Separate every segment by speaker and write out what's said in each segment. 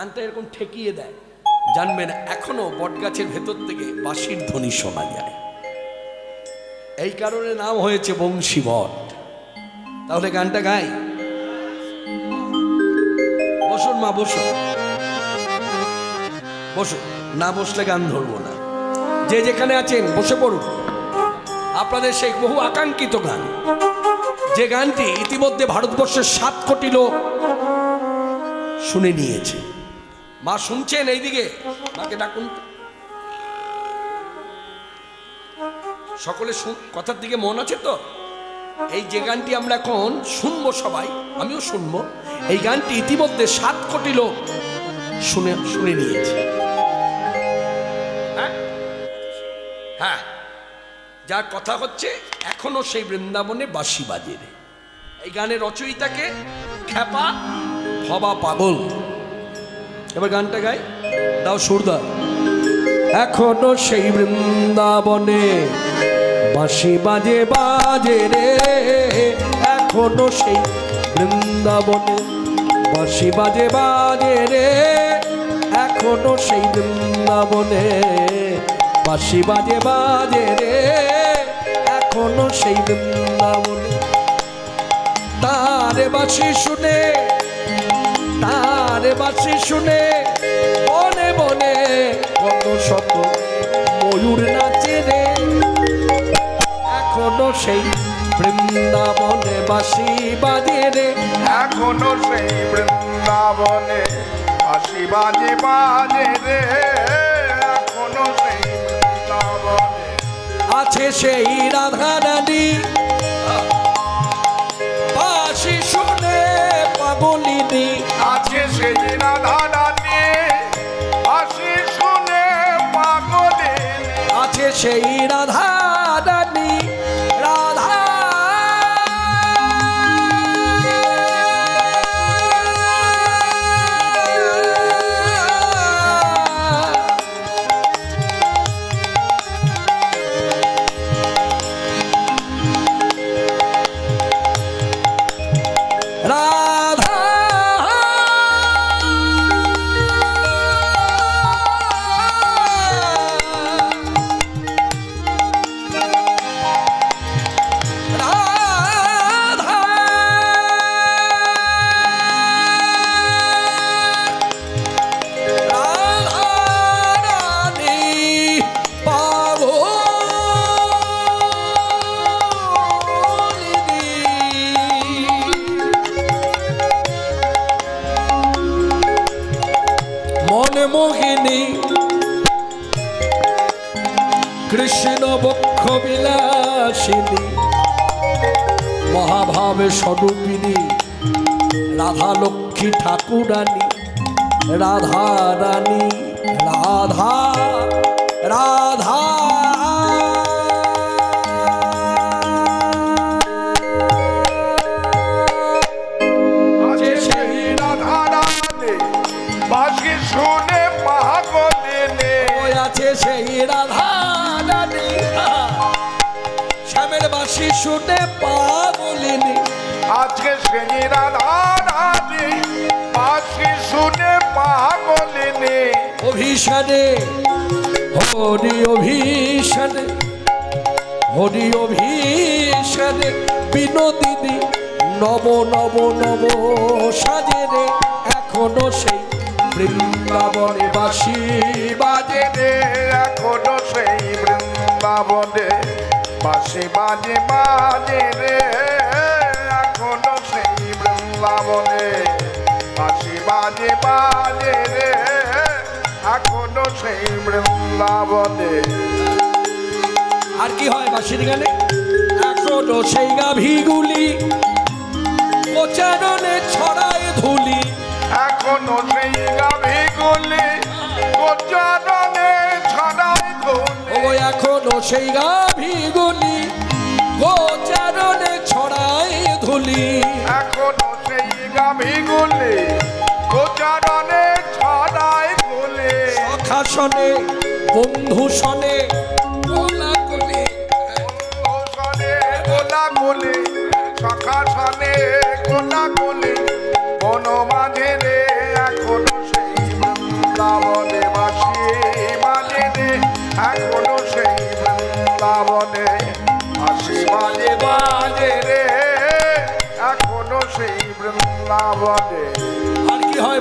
Speaker 1: গানটা এরকম ঠেকিয়ে দেয়, জানবেন এখনো বটগাছের ভেতর থেকে বাঁশির ধ্বনি শোনা যায়। এই কারণে নাম হয়েছে বংশী বট। তাহলে গানটা গাই। বসুন মা, বসুন বসুন, না বসলে গান ধরবো না। যে যেখানে আছেন বসে পড়ুন। আপনাদের সেই বহু আকাঙ্ক্ষিত গান, যে গানটি ইতিমধ্যে ভারতবর্ষের 7 কোটি লোক শুনে নিয়েছে। মা শুনছেন? এইদিকে মাকে ডাকুন। সকলে কথার দিকে মন আছে তো? এই যে গানটি আমরা এখন শুনবো, সবাই আমিও শুনবো, এই গানটি ইতিমধ্যে 7 কোটি লোক শুনে নিয়েছে। হ্যাঁ, যার কথা হচ্ছে এখনো সেই বৃন্দাবনে বাঁশি বাজে রে। এই গানের রচয়িতাকে খ্যাপা ভবা পাগল। এবার গানটা গাই, দাও সুরদা। এখনো সেই বৃন্দাবনে বাঁশি বাজে বাজে রে, এখনো সেই বৃন্দাবনে বাঁশি বাজে বাজে রে, এখনো সেই বৃন্দাবনে বাঁশি বাজে বাজে রে, এখনো সেই বৃন্দাবনে। তার বাঁশি শুনে, তার বাঁশি শুনে বনে বনে কত শত ময়ূর নাচে রে, এখনো সেই বৃন্দাবনে বাঁশি বাজে রে,
Speaker 2: এখনো সেই বৃন্দাবনে বাঁশি বাজে বাজে রে, এখনো সেই বৃন্দাবনে
Speaker 1: আছে সেই রাধা রানী বাঁশি শুনে পাগলিনী,
Speaker 2: আছে সেই রাধা রানী বাঁশি শুনে পাগলিনী,
Speaker 1: আছে সেই রাধা রানী রাধা মোহিনী কৃষ্ণ বক্ষ বিলাসিনী মহাভাবে স্বরূপিনী রাধা লক্ষ্মী ঠাকুরানী, রাধা রানী রাধা রাধা
Speaker 2: আছে সেই রাধা রানী বাঁশি শুনে পাগলিনী,
Speaker 1: আছে সেই রাধা রানী শ্যামের বাঁশি শুনে পাগলিনী,
Speaker 2: আজকে সেই রাধা রানী বাঁশি শুনে পাগলিনী,
Speaker 1: অভিশানে হরি অভিশানে হরি অভিশানে বিনোদিনী নব নব নব সাজে রে, এখনো সেই বৃন্দাবনে বাঁশি বাজে রে,
Speaker 2: এখনো সেই বৃন্দাবনে বাঁশি বাজে বাজে রে, এখনো সেই বৃন্দাবনে বাঁশি বাজে বাজে রে, এখনো সেই বৃন্দাবনে।
Speaker 1: আর কি হয় বাঁশির গানে? এখনো সেই গাভীগুলি প্রচারণে ছড়ায় ধুলি,
Speaker 2: এখনো সেই গাভীগুলি গোচরণে ছড়ায় ধুলি,
Speaker 1: ও এখনো সেই গাভীগুলি প্রচারণে ছড়ায় ধুলি,
Speaker 2: এখনো সেই গাভীগুলি গোচরণে ছড়ায় ধুলি,
Speaker 1: সখা শনে বন্ধু শনে গোলা কোলে,
Speaker 2: শনে গোলা কোলে, সখা শনে গোলা কোলে, বন মাঝে রে এখনো সেই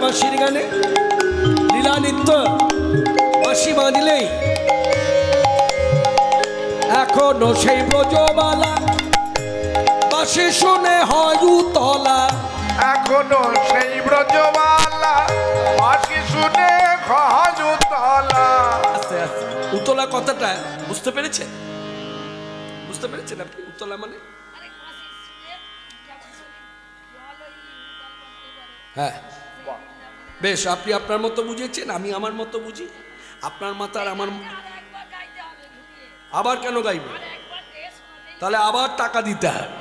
Speaker 1: বাঁশির গানে লীলা নৃত্য বাঁশি বাঁধিলেই এখনো সেই ব্রজবালা বাঁশি শুনে হয় উতলা।
Speaker 2: এখনো সেই ব্রজবালা বাঁশি শুনে হয় উতলা।
Speaker 1: আস্তে আস্তে উতলা কথাটা বুঝতে পেরেছেন? বুঝতে পেরেছেন আপনি উতলা মানে? হ্যাঁ বেশ, আপনি আপনার মতো বুঝেছেন, আমি আমার মতো বুঝি। আপনার মাথার আমার আবার কেন গাইব? তাহলে আবার টাকা দিতে হবে।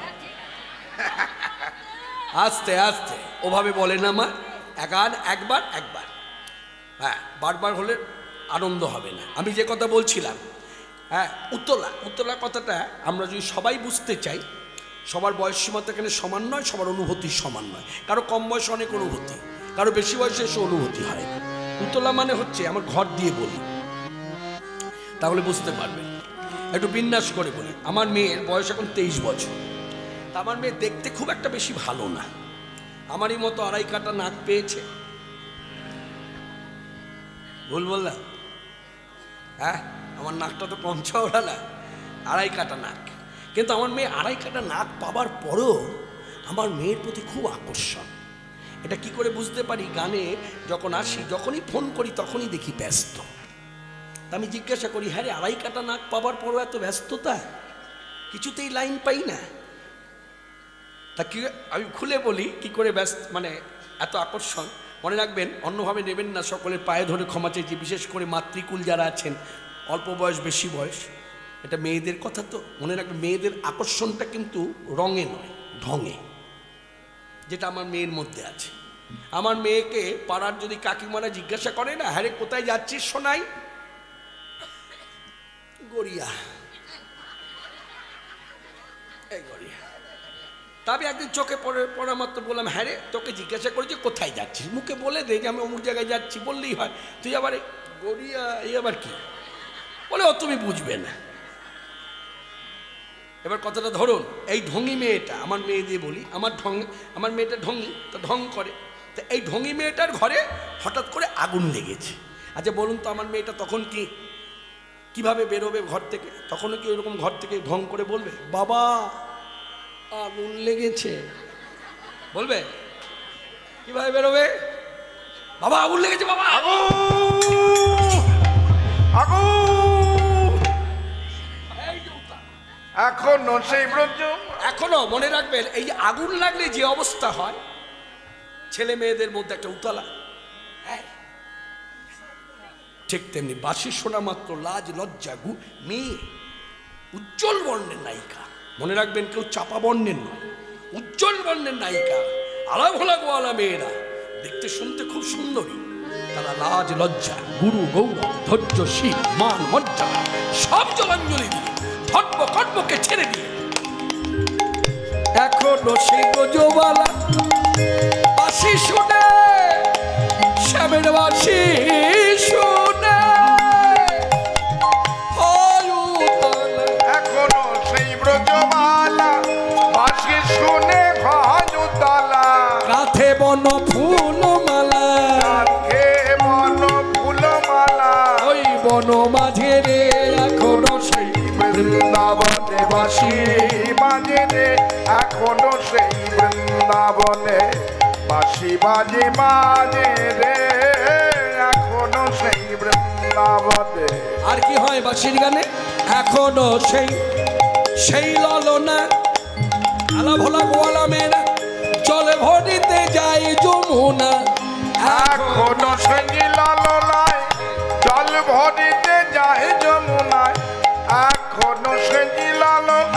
Speaker 1: আস্তে আস্তে ওভাবে বলে না মা, গান একবার একবার, হ্যাঁ বারবার হলে আনন্দ হবে না। আমি যে কথা বলছিলাম, হ্যাঁ উতলা, উতলা কথাটা আমরা যদি সবাই বুঝতে চাই, সবার বয়স সীমা তো এখানে সমান নয়, সবার অনুভূতি সমান নয়। কারো কম বয়সে অনেক অনুভূতি, কারো বেশি বয়সে এসে অনুভূতি হয় না। উতলা মানে হচ্ছে, আমার ঘর দিয়ে বলি তাহলে বুঝতে পারবেন, একটু বিন্যাস করে বলি। আমার মেয়ের বয়স এখন 23 বছর। তা আমার মেয়ে দেখতে খুব একটা বেশি ভালো না, আমারই মতো আড়াই কাটা নাক পেয়েছে। ভুল বললাম? হ্যাঁ আমার নাকটা তো কম চওড়া না, আড়াই কাটা নাক। কিন্তু আমার মেয়ে আড়াই কাটা নাক পাবার পরেও আমার মেয়ের প্রতি খুব আকর্ষণ। এটা কি করে বুঝতে পারি? গানে যখন আসি, যখনই ফোন করি তখনই দেখি ব্যস্ত। আমি জিজ্ঞাসা করি, হ্যাঁ রে আড়াই কাটা নাক পাবার পরও এত ব্যস্ততা, কিছুতেই লাইন পাই না। তা কি আমি খুলে বলি কি করে ব্যস্ত, মানে এত আকর্ষণ। মনে রাখবেন, অন্যভাবে নেবেন না, সকলের পায়ে ধরে ক্ষমা চাইছি, বিশেষ করে মাতৃকুল যারা আছেন, অল্প বয়স বেশি বয়স, এটা মেয়েদের কথা তো মনে রাখবেন। মেয়েদের আকর্ষণটা কিন্তু রঙে নয়, ঢঙে, যেটা আমার মেয়ের মধ্যে আছে। আমার মেয়েকে পাড়ার যদি কাকিমারা জিজ্ঞাসা করে না, হ্যাঁ রে কোথায় যাচ্ছিস সোনাই? গড়িয়া, এই গড়িয়া। তবে একদিন চোখে পড়া মাত্র বললাম, হ্যাঁ রে তোকে জিজ্ঞাসা করেছি কোথায় যাচ্ছিস, মুখে বলে দে যে আমি অমুক জায়গায় যাচ্ছি, বললেই হয়। তুই আবার গড়িয়া, এই আবার কি বলে? ও তুমি বুঝবে না। এবার কথাটা ধরুন, এই ঢঙি মেয়েটা, আমার মেয়ে দিয়ে বলি, আমার মেয়েটা ঢঙি, তো ঢং করে। তো এই ঢঙি মেয়েটার ঘরে হঠাৎ করে আগুন লেগেছে। আচ্ছা বলুন তো, আমার মেয়েটা তখন কিভাবে বেরোবে ঘর থেকে? তখনও কি ওইরকম ঘর থেকে ঢং করে বলবে বাবা আগুন লেগেছে? বলবে? কিভাবে বেরোবে? বাবা আগুন লেগেছে, বাবা
Speaker 2: এখনো সেই ব্রজ।
Speaker 1: এখনো মনে রাখবেন, এই আগুন লাগলে যে অবস্থা হয়, ছেলে মেয়েদের মধ্যে একটা উতলা, ঠিক তেমনি বাঁশি শোনা মাত্র লাজ লজ্জা মেয়ে উজ্জ্বল বর্ণের নায়িকা। মনে রাখবেন, কেউ চাপা বর্ণের নয়, উজ্জ্বল বর্ণের নায়িকা। আলা ভোলা গোয়ালা মেয়েরা দেখতে শুনতে খুব সুন্দরী, তারা লাজ লজ্জা, গুরু গৌরব, ধৈর্যশীল, মান মর্যাদা সব জলাঞ্জলি দিয়ে ধর্ম কর্মকে ছেড়ে দিয়ে এখনো সেই ব্রজবালা বাঁশি শুনে, শ্যামের বাঁশি শুনে
Speaker 2: এখনো সেই ব্রজবালা বাঁশি শুনে ভানুতলা।
Speaker 1: রাধে বন ফুলমালা,
Speaker 2: রাধে বন ফুলমালা,
Speaker 1: ওই বন মাঝে রে এখনো সেই
Speaker 2: বৃন্দাবনে বাঁশি বাজে রে। এখনো সেই বৃন্দাবনে বাঁশি বাজে বাজে রে। এখনো সেই বৃন্দাবনে।
Speaker 1: আর কি হয় বাঁশির গানে? এখনো সেই ললনা, আলা ভোলা গোয়ালা মেয়েরা জলে ভরিতে যায় যমুনা।
Speaker 2: এখনো সেই লালনায় জল ভরিতে যায় যমুনায়। এখনো সেই লালন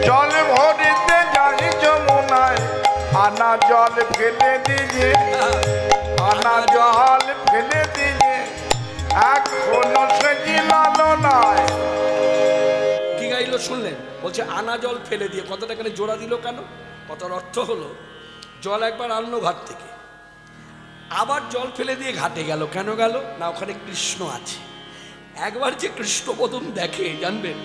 Speaker 2: জল ভরিতে যায় যমুনায়। আনা জল ফেলে দিয়ে, আনা জল ফেলে দিয়ে। এখনো সেই লালনায়।
Speaker 1: কি গাইলো শুনলেন? বলছে আনা জল ফেলে দিয়ে। কথাটা এখানে জোড়া দিল কেন? কথার অর্থ হলো, জল একবার আনলো ঘাট থেকে, আবার জল ফেলে দিয়ে ঘাটে গেল। কেন গেল না? ওখানে কৃষ্ণ আছে। একবার যে কৃষ্ণ বদন দেখে, জানবেন,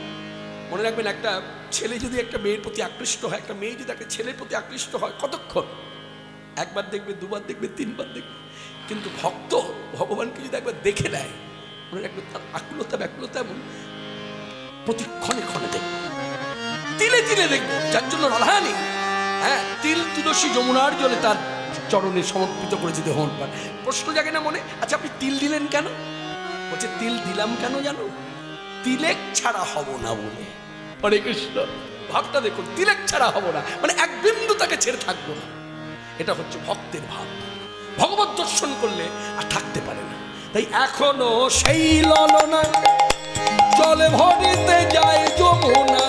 Speaker 1: মনে রাখবেন, একটা ছেলে যদি একটা মেয়ের প্রতি আকৃষ্ট হয়, একটা মেয়ে যদি একটা ছেলের প্রতি আকৃষ্ট হয়, কতক্ষণ? একবার দেখবে, দুবার দেখবে, তিনবার দেখবে, কিন্তু ভক্ত ভগবানকে যদি একবার দেখে নেয়, মনে রাখবে তার আকুলতা ব্যাকুলতা এমন প্রতিক্ষণে ক্ষণে দেখবে, তিলে তিলে দেখবে। যার জন্য রাধারানী হ্যাঁ তিল তুলসী যমুনার জলে তার চরণে সমর্পিত করেছে দেহন পার। প্রশ্ন জাগে না মনে, আচ্ছা আপনি তিল দিলেন কেন? বলছে তিল দিলাম কেন জানো? তিলেক ছাড়া হব না বলে। হরে কৃষ্ণ, ভাবটা দেখুন, তিলেক ছাড়া হব না মানে এক বিন্দু তাকে ছেড়ে থাকবো না। এটা হচ্ছে ভক্তের ভাব। ভগবত দর্শন করলে আর থাকতে পারে না। তাই এখনো সেই ললনা জলে ভরিতে যায় যমুনা,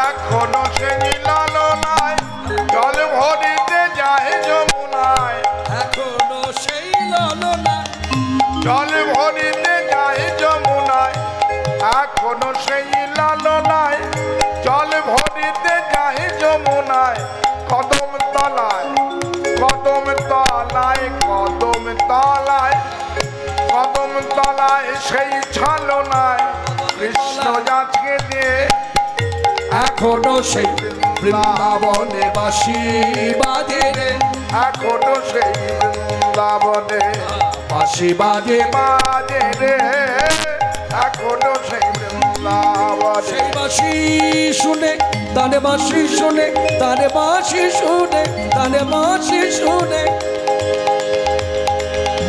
Speaker 2: এখনো সেই লালনায় জল ভরিতে যায় যমুনায়,
Speaker 1: এখনো সেই ললনা
Speaker 2: জল ভরিতে যায় যমুনায়, এখনো সেই লালনায় জল ভরিতে যায় যমুনায়। কদম তলায়, কদম তলায়, কদম তলায়, কদম তলায় সেই ছলনায় কৃষ্ণ যাচ্ছে দিয়ে
Speaker 1: এখনো সেই বৃন্দাবনে বাঁশি বাজে রে,
Speaker 2: এখনো সেই বৃন্দাবনে
Speaker 1: বাঁশি বাজে
Speaker 2: বাজে রে, এখনো সেই বৃন্দাবনে।
Speaker 1: সেই বাঁশি শুনে তানে বাঁশি শুনে, তানে বাঁশি শুনে, তানে বাঁশি শুনে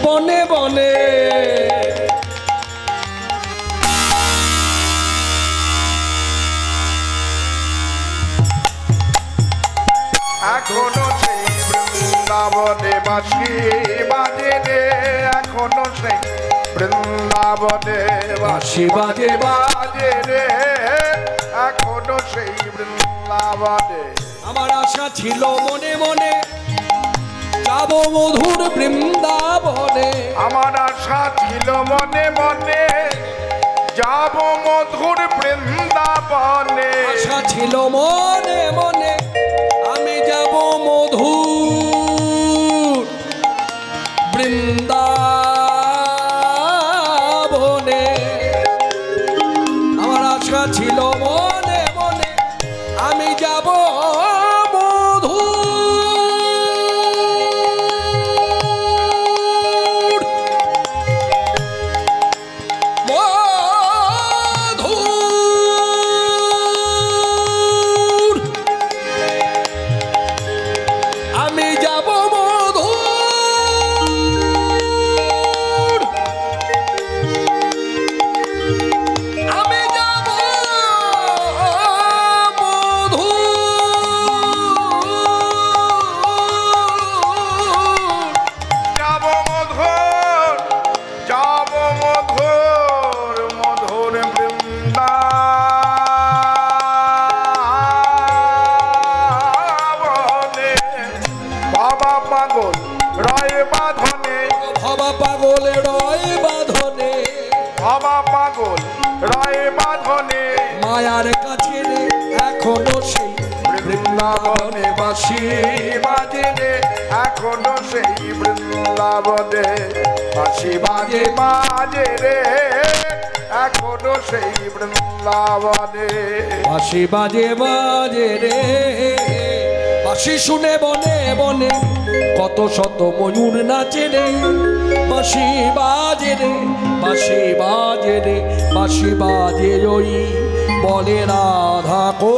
Speaker 1: বনে বনে
Speaker 2: এখনো সেই বৃন্দাবনে বাঁশি বাজে রে, এখনো সেই বৃন্দাবনে
Speaker 1: বাঁশি বাজে
Speaker 2: বাজে রে, এখনো সেই বৃন্দাবনে।
Speaker 1: আমার আশা ছিল মনে মনে যাব মধুর বৃন্দাবনে,
Speaker 2: আমার আশা ছিল মনে মনে যাব মধুর বৃন্দাবনে,
Speaker 1: আশা ছিল মনে মনে আমি যাব মধুর বৃন্দাবনে। আমার আশা ছিল মনে মনে আমি যাব মায়ার কাছে রে এখনো সেই বৃন্দাবনে বাঁশি বাজে রে,
Speaker 2: এখনো সেই বৃন্দাবনে বাঁশি বাজে বাজে রে, এখনো সেই বৃন্দাবনে
Speaker 1: বাঁশি বাজে বাজে রে। বাঁশি শুনে বনে বনে কত শত ময়ূর নাচে রে, বাঁশি বাজে রে, বাঁশি বাজে রে, বাঁশি বাজে ওই বলে রাধা কো